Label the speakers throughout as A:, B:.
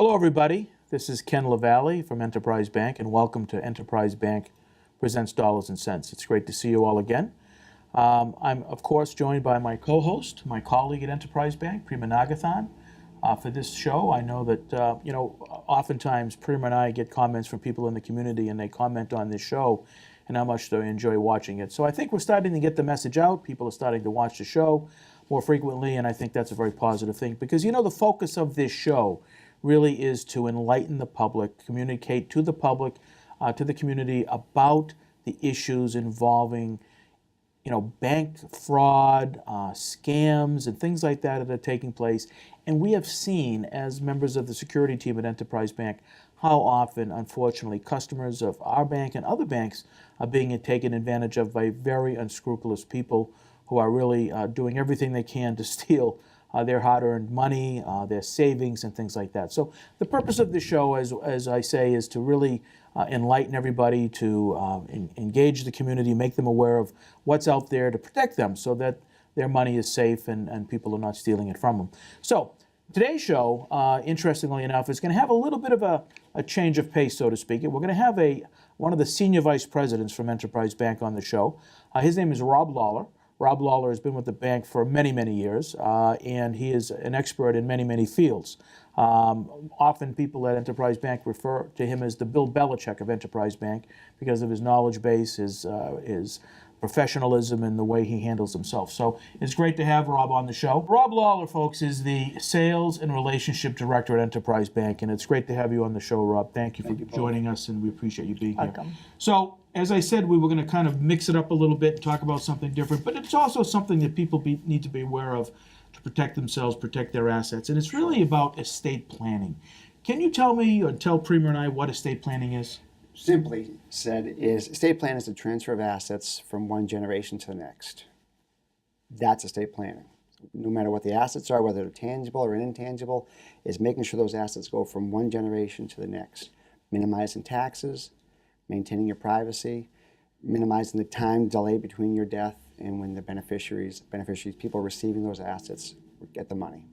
A: Hello, everybody. This is Ken LaValle from Enterprise Bank, and welcome to Enterprise Bank Presents Dollars and Cents. It's great to see you all again. I'm, of course, joined by my co-host, my colleague at Enterprise Bank, Prima Nagathan. For this show, I know that, oftentimes Prima and I get comments from people in the community, and they comment on this show and how much they enjoy watching it. So I think we're starting to get the message out. People are starting to watch the show more frequently, and I think that's a very positive thing because, the focus of this show really is to enlighten the public, communicate to the public, to the community about the issues involving, bank fraud, scams, and things like that are taking place. And we have seen, as members of the security team at Enterprise Bank, how often, unfortunately, customers of our bank and other banks are being taken advantage of by very unscrupulous people who are really doing everything they can to steal their hard-earned money, their savings, and things like that. So the purpose of the show, as I say, is to really enlighten everybody, to engage the community, make them aware of what's out there to protect them so that their money is safe and people are not stealing it from them. So today's show, interestingly enough, is going to have a little bit of a change of pace, so to speak. We're going to have one of the senior vice presidents from Enterprise Bank on the show. His name is Rob Lawler. Rob Lawler has been with the bank for many, many years, and he is an expert in many, many fields. Often people at Enterprise Bank refer to him as the Bill Belichick of Enterprise Bank because of his knowledge base, his professionalism, and the way he handles himself. So it's great to have Rob on the show. Rob Lawler, folks, is the Sales and Relationship Director at Enterprise Bank, and it's great to have you on the show, Rob. Thank you for joining us, and we appreciate you being
B: Welcome.
A: here. So, as I said, we were going to kind of mix it up a little bit and talk about something different, but it's also something that people need to be aware of to protect themselves, protect their assets, and it's really about estate planning. Can you tell me or tell Prima and I what estate planning is?
B: Simply said, estate plan is the transfer of assets from one generation to the next. That's estate planning. No matter what the assets are, whether they're tangible or intangible, is making sure those assets go from one generation to the next. Minimizing taxes, maintaining your privacy, minimizing the time delay between your death and when the beneficiaries, people receiving those assets, get the money.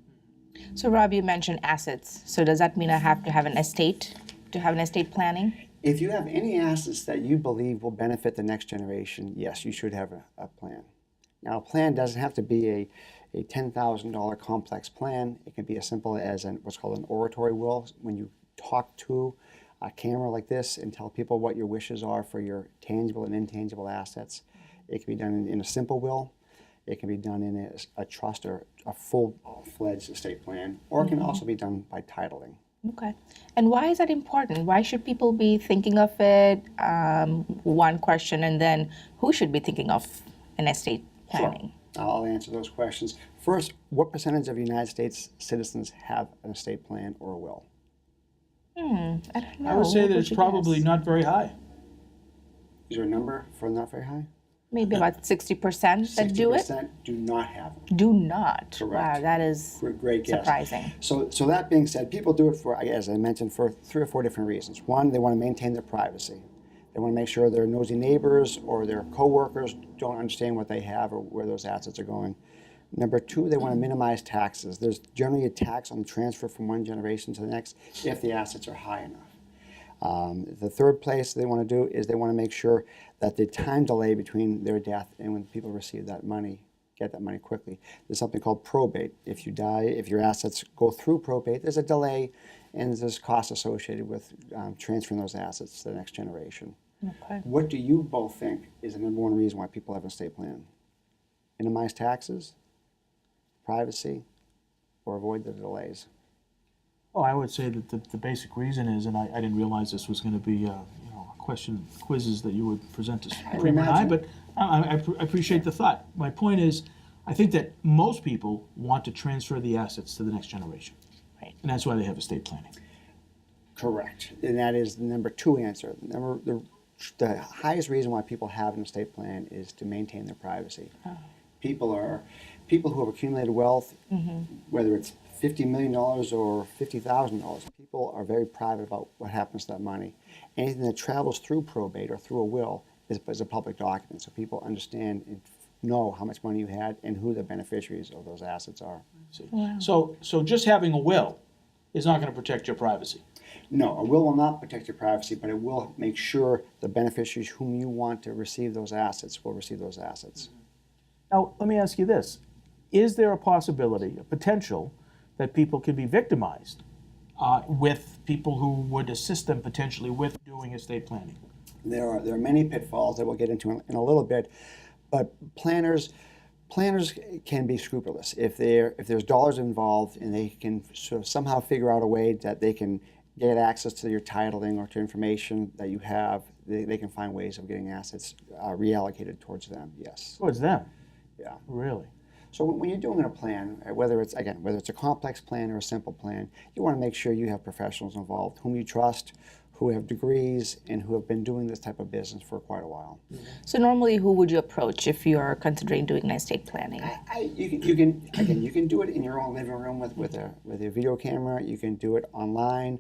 C: So Rob, you mentioned assets. So does that mean I have to have an estate to have an estate planning?
B: If you have any assets that you believe will benefit the next generation, yes, you should have a plan. Now, a plan doesn't have to be a $10,000 complex plan. It can be as simple as what's called an oratory will, when you talk to a camera like this and tell people what your wishes are for your tangible and intangible assets. It can be done in a simple will. It can be done in a trust or a full-fledged estate plan, or it can also be done by titling.
C: Okay. And why is that important? Why should people be thinking of it? One question, and then who should be thinking of an estate planning?
B: Sure. I'll answer those questions. First, what percentage of United States citizens have an estate plan or a will?
C: I don't know.
A: I would say
C: What
A: that it's
C: you
A: probably
C: guess?
A: not very high.
B: Is there a number for not very high?
C: Maybe about 60% that do it?
B: 60% do not have them.
C: Do not.
B: Correct.
C: Wow, that is
B: Great guess.
C: surprising.
B: So that being said, people do it for, as I mentioned, for 3 or 4 different reasons. One, they want to maintain their privacy. They want to make sure their nosy neighbors or their coworkers don't understand what they have or where those assets are going. Number 2, they want to minimize taxes. There's generally a tax on the transfer from one generation to the next if the assets are high enough. The third place they want to do is they want to make sure that the time delay between their death and when people receive that money, get that money quickly. There's something called probate. If you die, if your assets go through probate, there's a delay and there's costs associated with transferring those assets to the next generation.
C: Okay.
B: What do you both think is the number one reason why people have an estate plan? Minimize taxes, privacy, or avoid the delays?
A: Well, I would say that the basic reason is, and I didn't realize this was going to be quizzes that you would present to Prima and I, but I appreciate the thought. My point is, I think that most people want to transfer the assets to the next generation.
C: Right.
A: And that's why they have estate planning.
B: Correct. And that is the number 2 answer. The highest reason why people have an estate plan is to maintain their privacy.
C: Oh.
B: People who have accumulated wealth, whether it's $50 million or $50,000, people are very private about what happens to that money. Anything that travels through probate or through a will is a public document, so people understand and know how much money you had and who the beneficiaries of those assets are.
A: Wow. So just having a will is not going to protect your privacy.
B: No, a will not protect your privacy, but it will make sure the beneficiaries whom you want to receive those assets will receive those assets.
A: Now, let me ask you this. Is there a possibility, a potential, that people could be victimized with people who would assist them potentially with doing estate planning?
B: There are many pitfalls that we'll get into in a little bit, but planners can be scrupulous if there's dollars involved and they can sort of somehow figure out a way that they can get access to your titling or to information that you have. They can find ways of getting assets reallocated towards them. Yes.
A: Towards them?
B: Yeah.
A: Really?
B: So when you're doing a plan, whether it's a complex plan or a simple plan, you want to make sure you have professionals involved whom you trust, who have degrees, and who have been doing this type of business for quite a while.
C: So normally, who would you approach if you're considering doing an estate planning?
B: You can do it in your own living room with a video camera. You can do it online.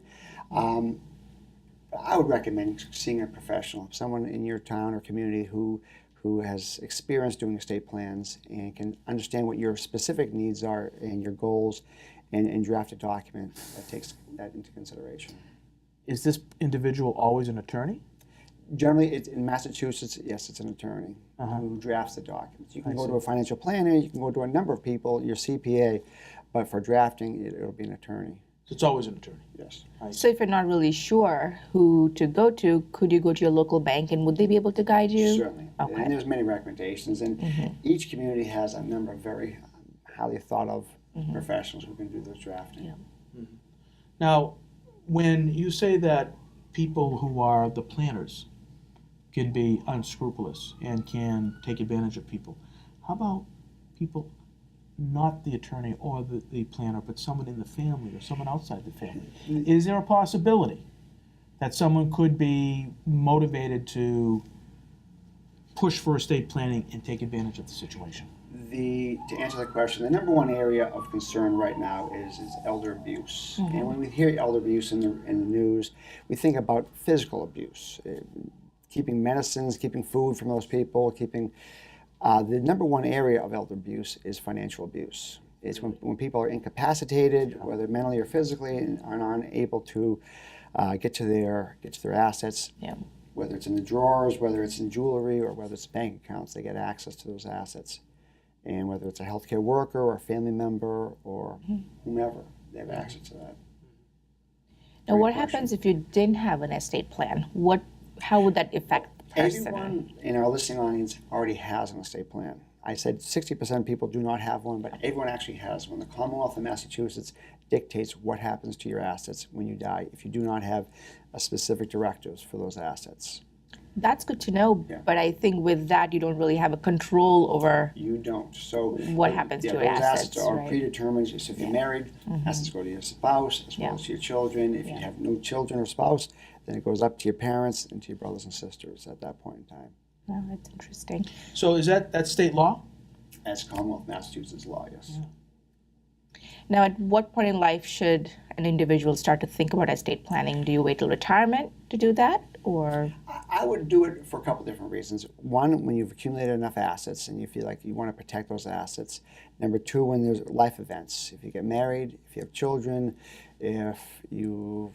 B: I would recommend seeing a professional, someone in your town or community who has experience doing estate plans and can understand what your specific needs are and your goals, and draft a document that takes that into consideration.
A: Is this individual always an attorney?
B: Generally, in Massachusetts, yes, it's an attorney who drafts the documents. You can go to a financial planner, you can go to a number of people, your CPA, but for drafting, it'll be an attorney.
A: So it's always an attorney?
B: Yes.
C: So if you're not really sure who to go to, could you go to your local bank and would they be able to guide you?
B: Certainly.
C: Okay.
B: And there's many recommendations, and each community has a number of very highly thought of professionals who can do this drafting.
C: Yeah.
A: Now, when you say that people who are the planners can be unscrupulous and can take advantage of people, how about people, not the attorney or the planner, but someone in the family or someone outside the family? Is there a possibility that someone could be motivated to push for estate planning and take advantage of the situation?
B: To answer the question, the number one area of concern right now is elder abuse. And when we hear elder abuse in the news, we think about physical abuse, keeping medicines, keeping food from those people, keeping. The number one area of elder abuse is financial abuse. It's when people are incapacitated, whether mentally or physically, and are unable to get to their assets.
C: Yeah.
B: Whether it's in the drawers, whether it's in jewelry, or whether it's bank accounts, they get access to those assets. And whether it's a healthcare worker or a family member or whomever, they have access to that.
C: Now, what happens if you didn't have an estate plan? How would that affect the person?
B: Everyone in our listening audience already has an estate plan. I said 60% of people do not have one, but everyone actually has one. The Commonwealth of Massachusetts dictates what happens to your assets when you die if you do not have a specific directives for those assets.
C: That's good to know, but I think with that, you don't really have a control over.
B: You don't. So
C: what happens to your
B: those
C: assets,
B: are
C: right?
B: predetermined. So if you're married, assets go to your spouse as well as to your children. If you have no children or spouse, then it goes up to your parents and to your brothers and sisters at that point in time.
C: Oh, that's interesting.
A: So is that state law?
B: That's Commonwealth of Massachusetts law, yes.
C: Now, at what point in life should an individual start to think about estate planning? Do you wait till retirement to do that, or?
B: I would do it for a couple different reasons. One, when you've accumulated enough assets and you feel like you want to protect those assets. Number two, when there's life events. If you get married, if you have children, if you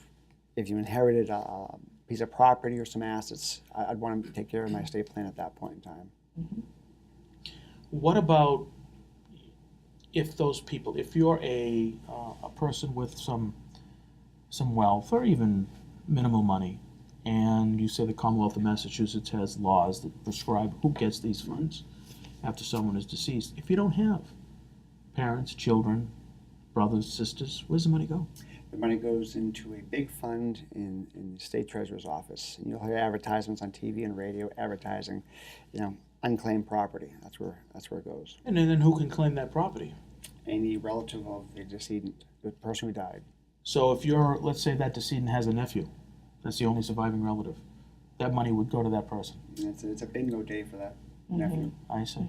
B: inherited a piece of property or some assets, I'd want to take care of my estate plan at that point in time.
A: What about if those people, if you're a person with some wealth or even minimal money, and you say the Commonwealth of Massachusetts has laws that prescribe who gets these funds after someone is deceased. If you don't have parents, children, brothers, sisters, where's the money go?
B: The money goes into a big fund in the state treasurer's office, and you'll hear advertisements on TV and radio advertising, unclaimed property. That's where it goes.
A: And then who can claim that property?
B: Any relative of the decedent, the person who died.
A: So if let's say that decedent has a nephew, that's the only surviving relative, that money would go to that person.
B: And it's a bingo day for that nephew.
A: I see.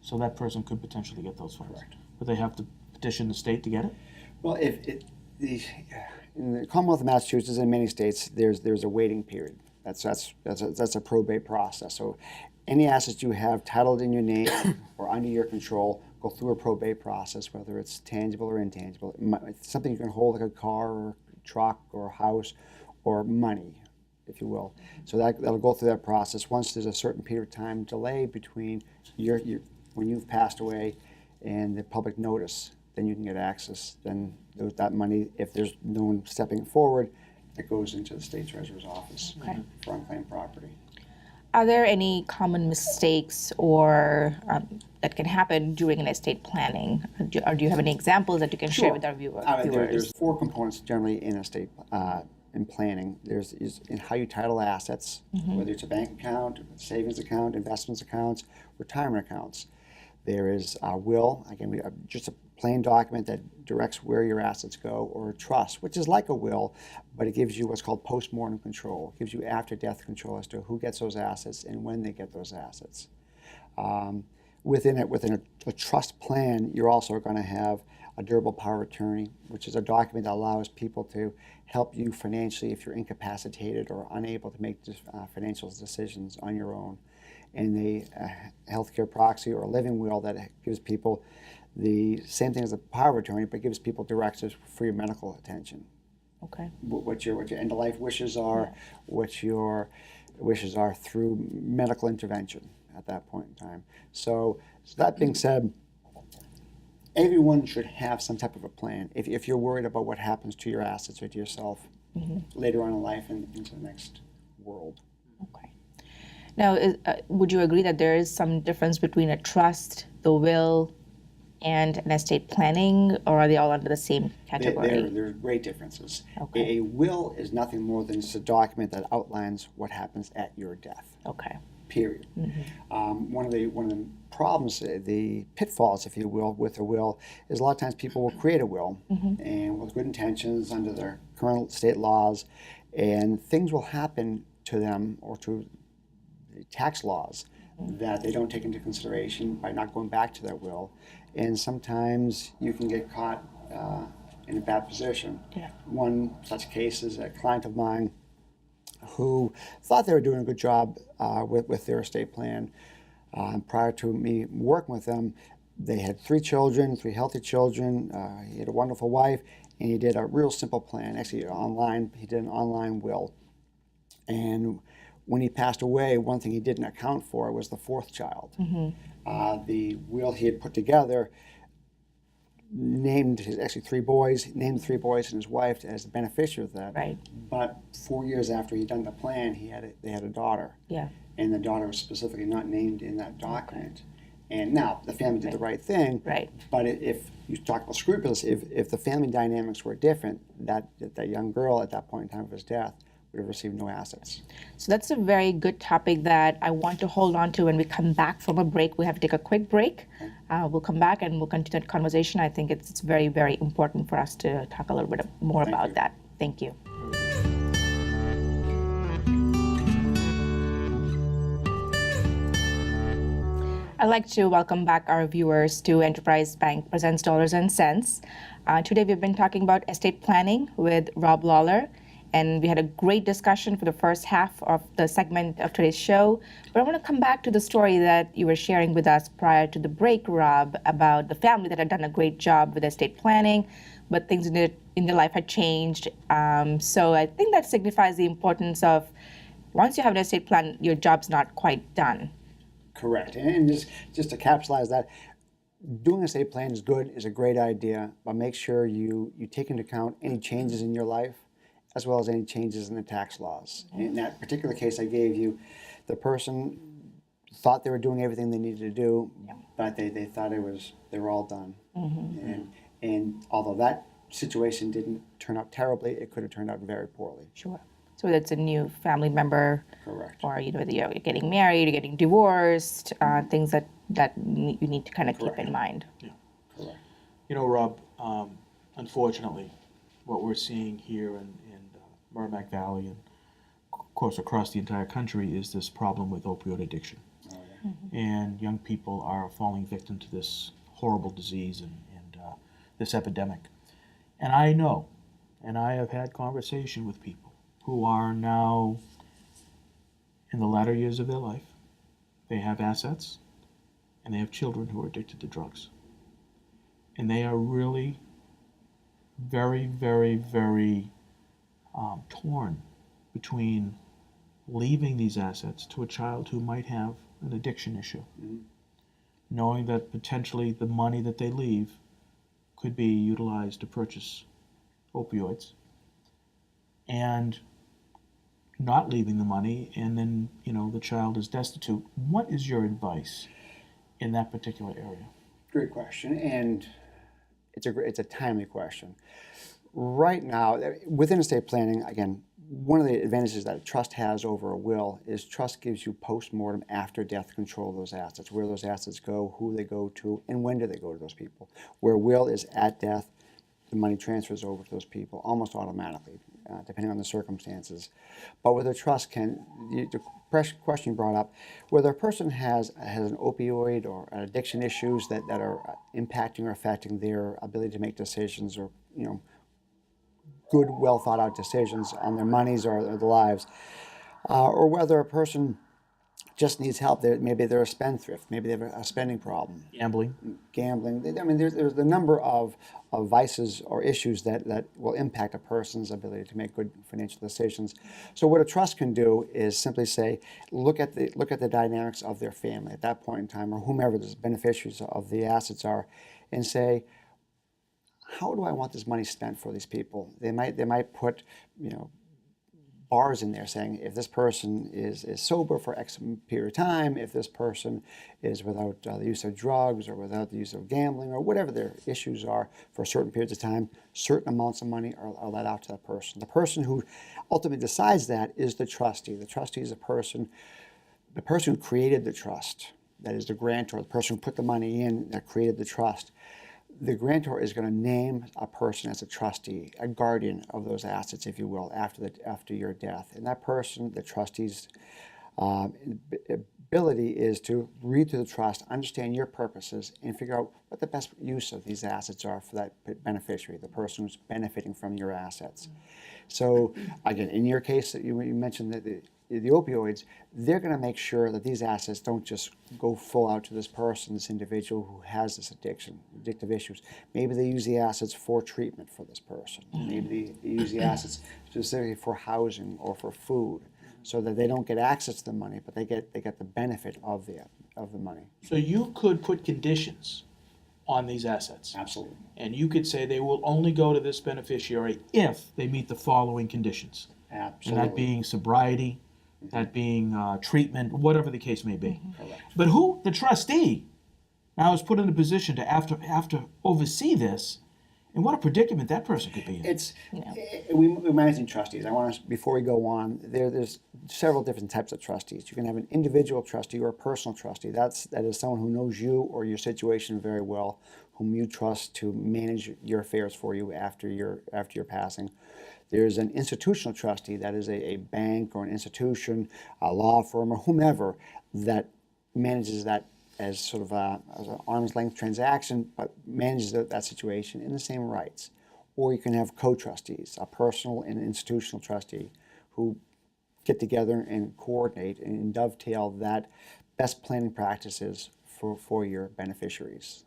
A: So that person could potentially get those funds.
B: Correct.
A: But they have to petition the state to get it?
B: Well, in the Commonwealth of Massachusetts and many states, there's a waiting period. That's a probate process. So any assets you have titled in your name or under your control go through a probate process, whether it's tangible or intangible. It's something you can hold, like a car or truck or a house or money, if you will. So that'll go through that process. Once there's a certain period of time delay between when you've passed away and the public notice, then you can get access. Then that money, if there's no one stepping forward, it goes into the state treasurer's office for unclaimed property.
C: Are there any common mistakes or that can happen during an estate planning? Or do you have any examples that you can share with our viewers?
B: There's 4 components generally in estate in planning. There's in how you title assets, whether it's a bank account, savings account, investments accounts, retirement accounts. There is a will, again, just a plain document that directs where your assets go, or a trust, which is like a will, but it gives you what's called post-mortem control. It gives you after-death control as to who gets those assets and when they get those assets. Within a trust plan, you're also going to have a durable power of attorney, which is a document that allows people to help you financially if you're incapacitated or unable to make financial decisions on your own. And a healthcare proxy or a living will that gives people the same thing as a power of attorney, but gives people directives for your medical attention.
C: Okay.
B: What your end-of-life wishes are, what your wishes are through medical intervention at that point in time. So that being said, everyone should have some type of a plan. If you're worried about what happens to your assets or to yourself later on in life and into the next world.
C: Okay. Now, would you agree that there is some difference between a trust, the will, and an estate planning, or are they all under the same category?
B: There are great differences.
C: Okay.
B: A will is nothing more than just a document that outlines what happens at your death.
C: Okay.
B: Period. One of the problems, the pitfalls, if you will, with a will is a lot of times people will create a will and with good intentions under their current state laws, and things will happen to them or to the tax laws that they don't take into consideration by not going back to that will, and sometimes you can get caught in a bad position.
C: Yeah.
B: One such case is a client of mine who thought they were doing a good job with their estate plan. Prior to me working with them, they had 3 children, 3 healthy children. He had a wonderful wife, and he did a real simple plan. Actually, he did an online will. And when he passed away, one thing he didn't account for was the 4th child. The will he had put together named actually 3 boys, named 3 boys and his wife as the beneficiary of that.
C: Right.
B: But 4 years after he'd done the plan, they had a daughter.
C: Yeah.
B: And the daughter was specifically not named in that document. And now the family did the right thing.
C: Right.
B: But if you talk about scrupulous, if the family dynamics were different, that young girl at that point in time of his death would have received no assets.
C: So that's a very good topic that I want to hold on to when we come back from a break. We have to take a quick break. We'll come back and we'll continue the conversation. I think it's very, very important for us to talk a little bit more about that. Thank you. I'd like to welcome back our viewers to Enterprise Bank Presents Dollars and Cents. Today we've been talking about estate planning with Rob Lawler, and we had a great discussion for the first half of the segment of today's show. But I want to come back to the story that you were sharing with us prior to the break, Rob, about the family that had done a great job with estate planning, but things in their life had changed. So I think that signifies the importance of once you have an estate plan, your job's not quite done.
B: Correct. And just to capitalize that, doing an estate plan is good, is a great idea, but make sure you take into account any changes in your life as well as any changes in the tax laws. In that particular case I gave you, the person thought they were doing everything they needed to do, but they thought they were all done. And although that situation didn't turn out terribly, it could have turned out very poorly.
C: Sure. So that's a new family member.
B: Correct.
C: Or whether you're getting married, you're getting divorced, things that you need to kind of keep in mind.
A: Yeah.
B: Correct.
A: You know, Rob, unfortunately, what we're seeing here in Merrimack Valley and, of course, across the entire country is this problem with opioid addiction.
B: Oh, yeah.
A: And young people are falling victim to this horrible disease and this epidemic. And I know, and I have had conversation with people who are now in the latter years of their life. They have assets, and they have children who are addicted to drugs. And they are really very, very, very torn between leaving these assets to a child who might have an addiction issue, knowing that potentially the money that they leave could be utilized to purchase opioids, and not leaving the money, and then the child is destitute. What is your advice in that particular area?
B: Great question, and it's a timely question. Right now, within estate planning, again, one of the advantages that a trust has over a will is trust gives you post-mortem, after death, control of those assets, where those assets go, who they go to, and when do they go to those people. Where will is at death, the money transfers over to those people almost automatically, depending on the circumstances. But with a trust, the question you brought up, whether a person has an opioid or an addiction issues that are impacting or affecting their ability to make decisions, or good, well thought out decisions on their monies or their lives, or whether a person just needs help. Maybe they're a spendthrift, maybe they have a spending problem. Gambling. I mean, there's a number of vices or issues that will impact a person's ability to make good financial decisions. So what a trust can do is simply say, look at the dynamics of their family at that point in time, or whomever the beneficiaries of the assets are, and say, how do I want this money spent for these people? They might put, bars in there saying, if this person is sober for X period of time, if this person is without the use of drugs or without the use of gambling or whatever their issues are for certain periods of time, certain amounts of money are let out to that person. The person who ultimately decides that is the trustee. The trustee is the person who created the trust, that is the grantor, the person who put the money in that created the trust. The grantor is going to name a person as a trustee, a guardian of those assets, if you will, after your death. And that person, the trustee's ability is to read through the trust, understand your purposes, and figure out what the best use of these assets are for that beneficiary, the person who's benefiting from your assets. So, again, in your case, that you mentioned that the opioids, they're going to make sure that these assets don't just go full out to this person, this individual who has this addictive issues. Maybe they use the assets for treatment for this person. Maybe they use the assets specifically for housing or for food, so that they don't get access to the money, but they get the benefit of the money.
A: So you could put conditions on these assets.
B: Absolutely.
A: And you could say they will only go to this beneficiary if they meet the following conditions.
B: Absolutely.
A: And that being sobriety, that being treatment, whatever the case may be.
B: Correct.
A: But who, the trustee, now is put in a position to have to oversee this, and what a predicament that person could be in.
B: We're managing trustees. I want to, before we go on, there's several different types of trustees. You can have an individual trustee or a personal trustee. That is someone who knows you or your situation very well, whom you trust to manage your affairs for you after your passing. There's an institutional trustee, that is a bank or an institution, a law firm, or whomever that manages that as sort of as an arm's length transaction, but manages that situation in the same rights. Or you can have co-trustees, a personal and institutional trustee, who get together and coordinate and dovetail that best planning practices for your beneficiaries.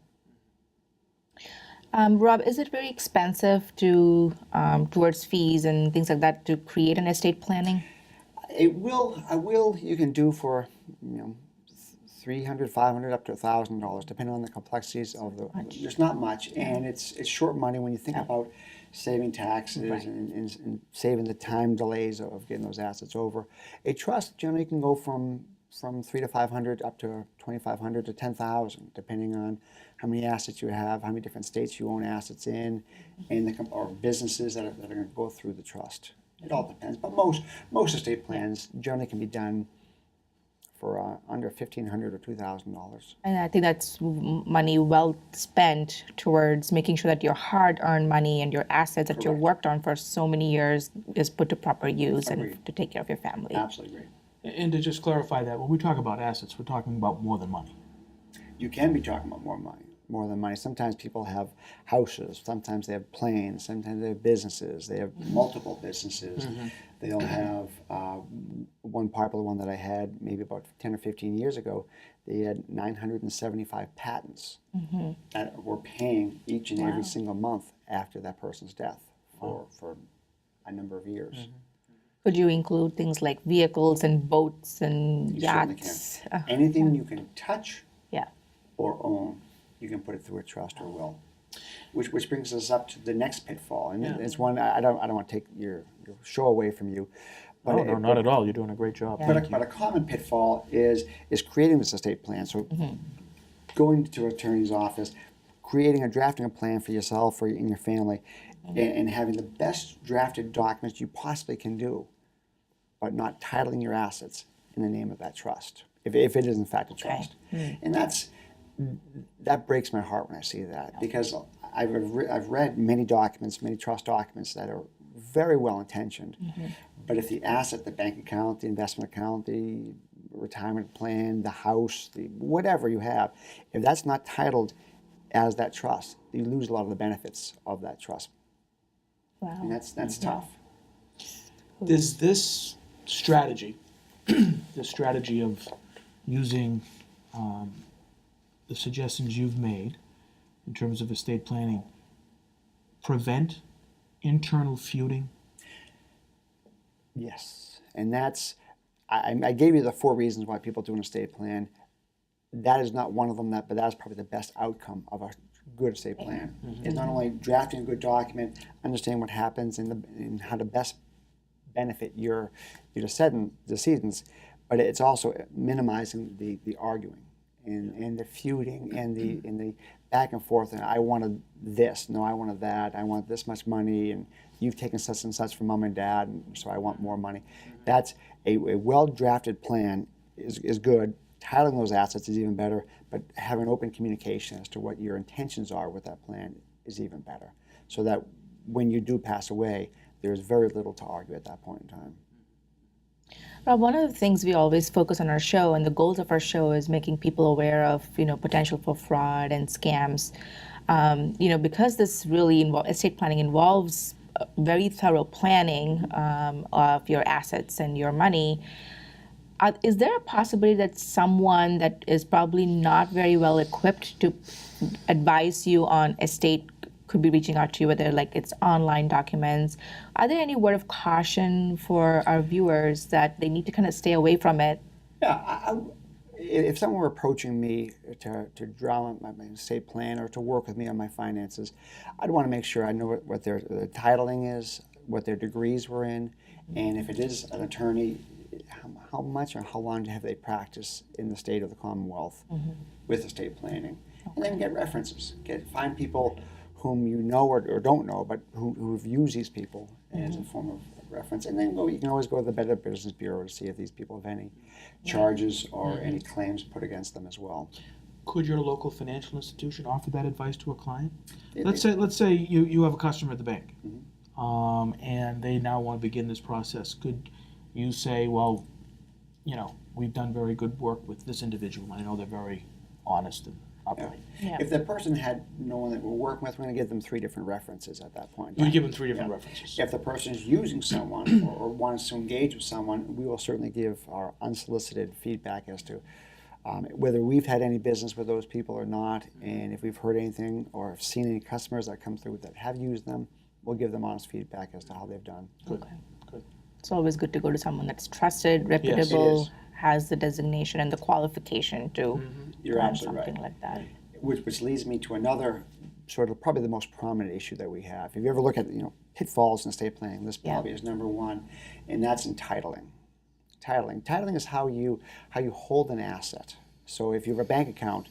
C: Rob, is it very expensive to towards fees and things like that to create an estate planning?
B: A will you can do for $300, $500, up to $1,000, depending on the complexities of the. There's not much, and it's short money when you think about saving taxes and saving the time delays of getting those assets over. A trust generally can go from $300 to $500 up to $2,500 to $10,000, depending on how many assets you have, how many different states you own assets in, and or businesses that are going to go through the trust. It all depends, but most estate plans generally can be done for under $1,500 or $2,000.
C: And I think that's money well spent towards making sure that your hard-earned money and your assets that you worked on for so many years is put to proper use. Agreed. And to take care of your family.
B: Absolutely agree.
A: And to just clarify that, when we talk about assets, we're talking about more than money.
B: You can be talking about more money. more than money. Sometimes people have houses, sometimes they have planes, sometimes they have businesses, they have multiple businesses. They'll have one popular one that I had maybe about 10 or 15 years ago. They had 975 patents that were paying each and every single month after that person's death for a number of years.
C: Could you include things like vehicles and boats and
B: You certainly
C: yachts?
B: can. Anything you can touch
C: Yeah.
B: or own, you can put it through a trust or will. Which brings us up to the next pitfall, and it's one I don't want to take your show away from you. But
A: No, not at all. You're doing a great job.
B: But a common pitfall is creating this estate plan. So going to an attorney's office, drafting a plan for yourself or in your family, and having the best drafted documents you possibly can do, but not titling your assets in the name of that trust, if it is in fact a trust. And that breaks my heart when I see that, because I've read many documents, many trust documents that are very well intentioned, but if the asset, the bank account, the investment account, the retirement plan, the house, the whatever you have, if that's not titled as that trust, you lose a lot of the benefits of that trust.
C: Wow.
B: And that's tough.
A: Does this strategy, the strategy of using the suggestions you've made in terms of estate planning, prevent internal feuding?
B: Yes, and that's, I gave you the 4 reasons why people do an estate plan. That is not one of them, but that's probably the best outcome of a good estate plan. Is not only drafting a good document, understanding what happens and how to best benefit your decedents, but it's also minimizing the arguing and the feuding and the back and forth. And I wanted this, no, I wanted that. I want this much money, and you've taken such and such from mom and dad, and so I want more money. That's a well-drafted plan is good. Titling those assets is even better, but having open communication as to what your intentions are with that plan is even better, so that when you do pass away, there's very little to argue at that point in time.
C: Rob, one of the things we always focus on our show, and the goals of our show, is making people aware of, potential for fraud and scams. Because this really estate planning involves very thorough planning of your assets and your money. Is there a possibility that someone that is probably not very well equipped to advise you on estate could be reaching out to you, whether like it's online documents? Are there any word of caution for our viewers that they need to kind of stay away from it?
B: Yeah, if someone were approaching me to draw up my estate plan or to work with me on my finances, I'd want to make sure I know what their titling is, what their degrees were in, and if it is an attorney, how much or how long have they practiced in the state of the Commonwealth with estate planning. And then get references. Find people whom you know or don't know, but who've used these people as a form of reference. And then you can always go to the Better Business Bureau to see if these people have any charges or any claims put against them as well.
A: Could your local financial institution offer that advice to a client? Let's say you have a customer at the bank, and they now want to begin this process. Could you say, well, we've done very good work with this individual, and I know they're very honest and upright.
C: Yeah.
B: If the person had no one that we're working with, we're going to give them 3 different references at that point.
A: We give them 3 different references.
B: If the person is using someone or wants to engage with someone, we will certainly give our unsolicited feedback as to whether we've had any business with those people or not, and if we've heard anything or have seen any customers that come through that have used them, we'll give them honest feedback as to how they've done.
A: Good. Good.
C: It's always good to go to someone that's trusted, reputable, has the designation and the qualification to
B: You're
C: run
B: absolutely
C: something
B: right.
C: like that.
B: Which leads me to another sort of probably the most prominent issue that we have. If you ever look at pitfalls in estate planning, this probably is number 1, and that's entitling. Titling is how you hold an asset. So if you have a bank account,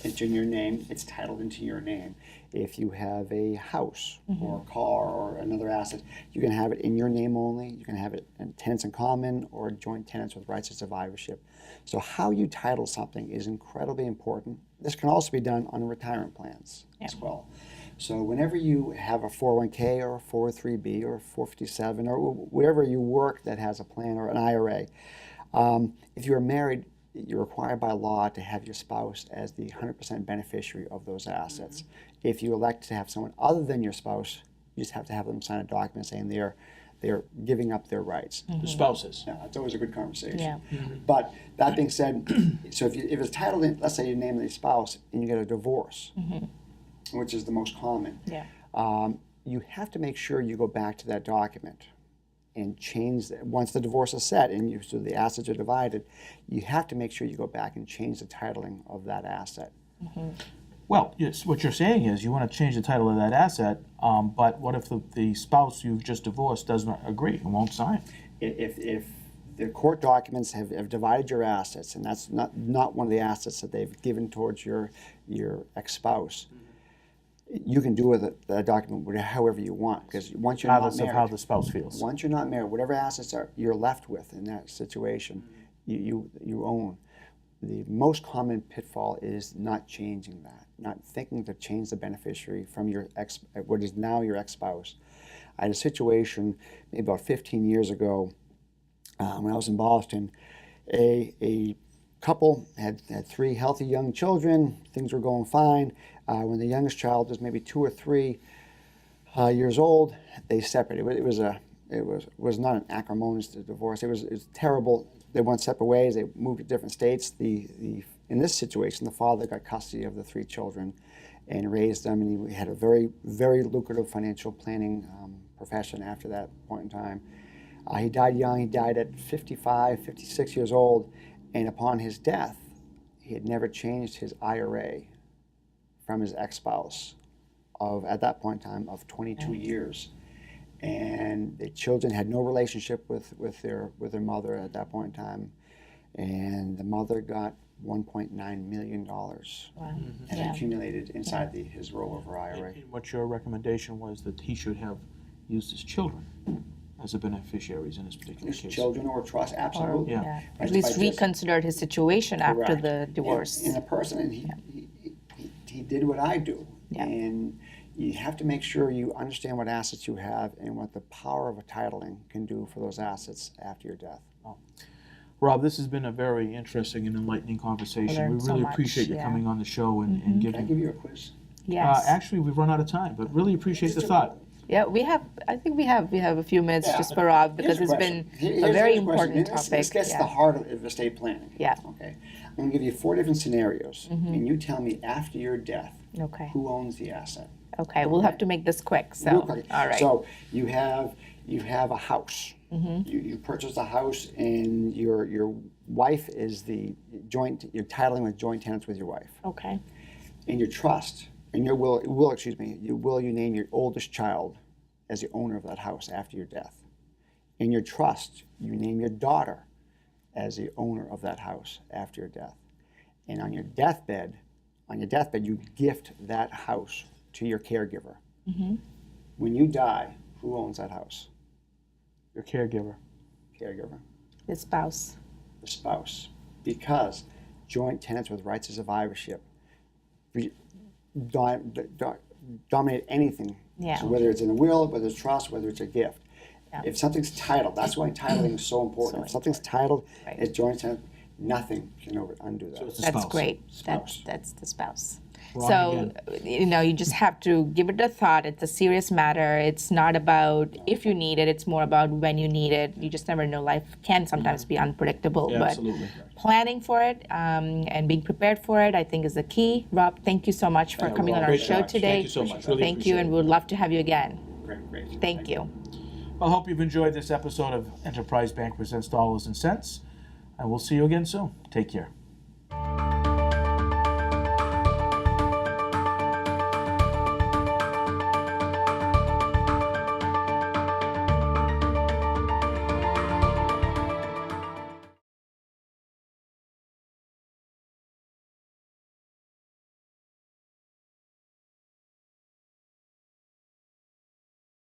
B: it's in your name, it's titled into your name. If you have a house or a car or another asset, you can have it in your name only. You can have it in tenants in common or joint tenants with rights of survivorship. So how you title something is incredibly important. This can also be done on retirement plans as well. So whenever you have a 401k or a 403b or a 457 or wherever you work that has a plan or an IRA, if you're married, you're required by law to have your spouse as the 100% beneficiary of those assets. If you elect to have someone other than your spouse, you just have to have them sign a document saying they're giving up their rights.
A: The spouses.
B: Yeah, it's always a good conversation.
C: Yeah.
B: But that being said, so if it's titled in, let's say you name the spouse and you get a divorce, which is the most common, you have to make sure you go back to that document and change, once the divorce is set and so the assets are divided, you have to make sure you go back and change the titling of that asset.
A: Well, yes, what you're saying is you want to change the title of that asset, but what if the spouse you've just divorced doesn't agree and won't sign?
B: If the court documents have divided your assets, and that's not one of the assets that they've given towards your ex-spouse, you can do with that document however you want, because once you're not
A: Regardless
B: married,
A: of how the spouse feels.
B: once you're not married, whatever assets you're left with in that situation, you own. The most common pitfall is not changing that, not thinking to change the beneficiary from what is now your ex-spouse. I had a situation maybe about 15 years ago when I was in Boston. A couple had 3 healthy young children. Things were going fine. When the youngest child was maybe 2 or 3 years old, they separated. It was not an acrimonious divorce. It was terrible. They went separate ways. They moved to different states. In this situation, the father got custody of the 3 children and raised them, and he had a very, very lucrative financial planning profession after that point in time. He died young. He died at 55, 56 years old, and upon his death, he had never changed his IRA from his ex-spouse at that point in time, of 22 years. And the children had no relationship with their mother at that point in time, and the mother got $1.9 million and accumulated inside his rollover IRA.
A: And what your recommendation was that he should have used his children as the beneficiaries in this particular
B: His
A: case.
B: children or trust, absolutely.
A: Yeah.
C: At least reconsidered his situation after the divorce.
B: And a person, and he did what I do.
C: Yeah.
B: And you have to make sure you understand what assets you have and what the power of a titling can do for those assets after your death.
A: Rob, this has been a very interesting and enlightening conversation.
C: learned
A: We
C: so
A: really
C: much,
A: appreciate you
C: yeah.
A: coming on the show and
B: Can I
A: giving.
B: give you a quiz?
C: Yes.
A: Actually, we've run out of time, but really appreciate the thought.
C: Yeah, I think we have a few minutes just for Rob, because
B: Here's a
C: it's
B: question.
C: been a very
B: Here's a question.
C: important
B: And
C: topic.
B: This gets to the heart of estate planning.
C: Yeah.
B: Okay. I'm going to give you 4 different scenarios, and you tell me after your death
C: Okay.
B: who owns the asset.
C: Okay, we'll have to make this quick. So,
B: Real quick.
C: all right.
B: So you have a house. You purchase a house, and your wife is the joint. You're titling with joint tenants with your wife.
C: Okay.
B: In your trust, in your will, you name your oldest child as the owner of that house after your death. In your trust, you name your daughter as the owner of that house after your death. And on your deathbed, you gift that house to your caregiver. When you die, who owns that house?
A: Your caregiver.
B: Caregiver.
C: The spouse.
B: The spouse. Because joint tenants with rights of survivorship dominate anything.
C: Yeah.
B: So whether it's in a will, whether it's trust, whether it's a gift.
C: Yeah.
B: If something's titled, that's why titling is so important. If something's titled
C: Right.
B: as joint tenant, nothing can undo that.
A: it's the
C: That's
A: spouse.
C: great.
B: Spouse.
C: That's the spouse.
A: Wrong
C: So, you just have to give it a thought. It's a serious matter. It's not about if you need it, it's more about when you need it. You just never know. Life can sometimes be unpredictable.
A: Yeah,
C: but
A: absolutely.
C: planning for it and being prepared for it, I think, is the key. Rob, thank you so much for coming on our
A: Great
C: show
A: talk.
C: today.
A: Thank you so much. Really
C: Thank you,
A: appreciate
C: and
A: it.
C: we would love to have you again.
B: Great.
C: Thank you.
A: I hope you've enjoyed this episode of Enterprise Bank Presents Dollars and Cents, and we'll see you again soon. Take care.